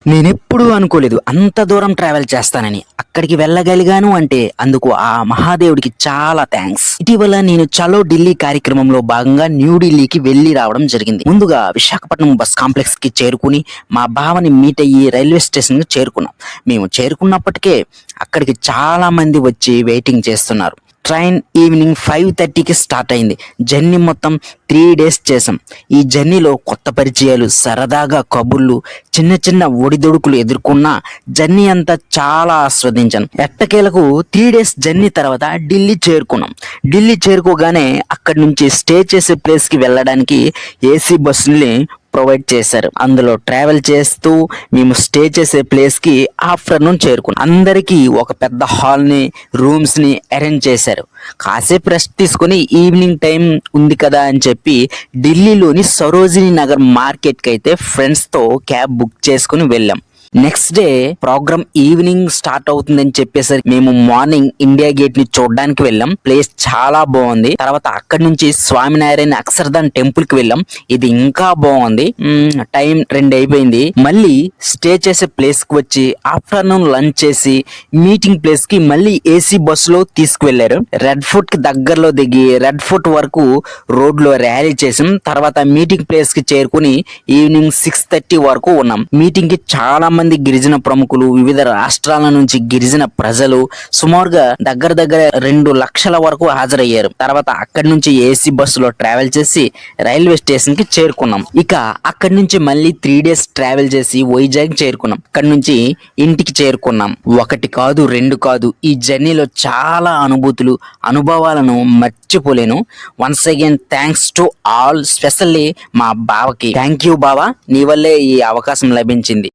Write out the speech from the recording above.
నేనెప్పుడూ అనుకోలేదు అంత దూరం ట్రావెల్ చేస్తానని. అక్కడికి వెళ్ళగలిగాను అంటే అందుకు ఆ మహాదేవుడికి చాలా థ్యాంక్స్. ఇటీవల నేను చలో ఢిల్లీ కార్యక్రమంలో భాగంగా న్యూఢిల్లీకి వెళ్లి రావడం జరిగింది. ముందుగా విశాఖపట్నం బస్ కాంప్లెక్స్ కి చేరుకుని మా బావని మీట్ అయ్యి రైల్వే స్టేషన్ కి చేరుకున్నాం. మేము చేరుకున్నప్పటికే అక్కడికి చాలా మంది వచ్చి వెయిటింగ్ చేస్తున్నారు. ట్రైన్ ఈవినింగ్ 5:30కి స్టార్ట్ అయింది. జర్నీ మొత్తం 3 days చేసాం. ఈ జర్నీలో కొత్త పరిచయాలు, సరదాగా కబుర్లు, చిన్న చిన్న ఒడిదొడుకులు ఎదుర్కొన్న జర్నీ అంతా చాలా ఆస్వాదించాను. ఎట్టకేలకు 3 days జర్నీ తర్వాత ఢిల్లీ చేరుకున్నాం. ఢిల్లీ చేరుకోగానే అక్కడి నుంచి స్టే చేసే ప్లేస్కి వెళ్ళడానికి ఏసీ బస్సుల్ని ప్రొవైడ్ చేశారు. అందులో ట్రావెల్ చేస్తూ మేము స్టే చేసే ప్లేస్ కి ఆఫ్టర్నూన్ చేరుకున్నాం. అందరికీ ఒక పెద్ద హాల్ ని, రూమ్స్ ని అరేంజ్ చేశారు. కాసేపు రెస్ట్ తీసుకుని ఈవినింగ్ టైం ఉంది కదా అని చెప్పి ఢిల్లీలోని సరోజినీ నగర్ మార్కెట్ కి అయితే ఫ్రెండ్స్ తో క్యాబ్ బుక్ చేసుకుని వెళ్ళాం. Next day programme evening start అవుతుందని చెప్పేసరికి మేము మార్నింగ్ ఇండియా గేట్ ని చూడడానికి వెళ్ళాం. ప్లేస్ చాలా బాగుంది. తర్వాత అక్కడి నుంచి స్వామినారాయణ అక్షరధామ్ టెంపుల్ కి వెళ్ళాం. ఇది ఇంకా బాగుంది. టైం 2 అయిపోయింది. మళ్ళీ స్టే చేసే ప్లేస్ కి వచ్చి ఆఫ్టర్నూన్ లంచ్ చేసి మీటింగ్ ప్లేస్ కి మళ్ళీ ఏసీ బస్సులో తీసుకువెళ్లారు. రెడ్ ఫోర్ట్ కి దగ్గరలో దిగి రెడ్ ఫోర్ట్ వరకు రోడ్ లో ర్యాలీ చేసాం. తర్వాత మీటింగ్ ప్లేస్ కి చేరుకుని ఈవినింగ్ 6:30 వరకు ఉన్నాం. మీటింగ్ కి చాలా మంది గిరిజన ప్రముఖులు, వివిధ రాష్ట్రాల నుంచి గిరిజన ప్రజలు సుమారుగా దగ్గర 2 లక్షల వరకు హాజరయ్యారు. తర్వాత అక్కడి నుంచి ఏసీ బస్సులో ట్రావెల్ చేసి రైల్వే స్టేషన్ కి చేరుకున్నాం. ఇక అక్కడి నుంచి మళ్ళీ 3 days ట్రావెల్ చేసి వైజాగ్ చేరుకున్నాం. అక్కడి నుంచి ఇంటికి చేరుకున్నాం. 1 కాదు 2 కాదు, ఈ జర్నీలో చాలా అనుభూతులు, అనుభవాలను మర్చిపోలేను. Once again thanks to all, specially మా బావకి. థ్యాంక్ యూ బావా, నీ వల్లే ఈ అవకాశం లభించింది.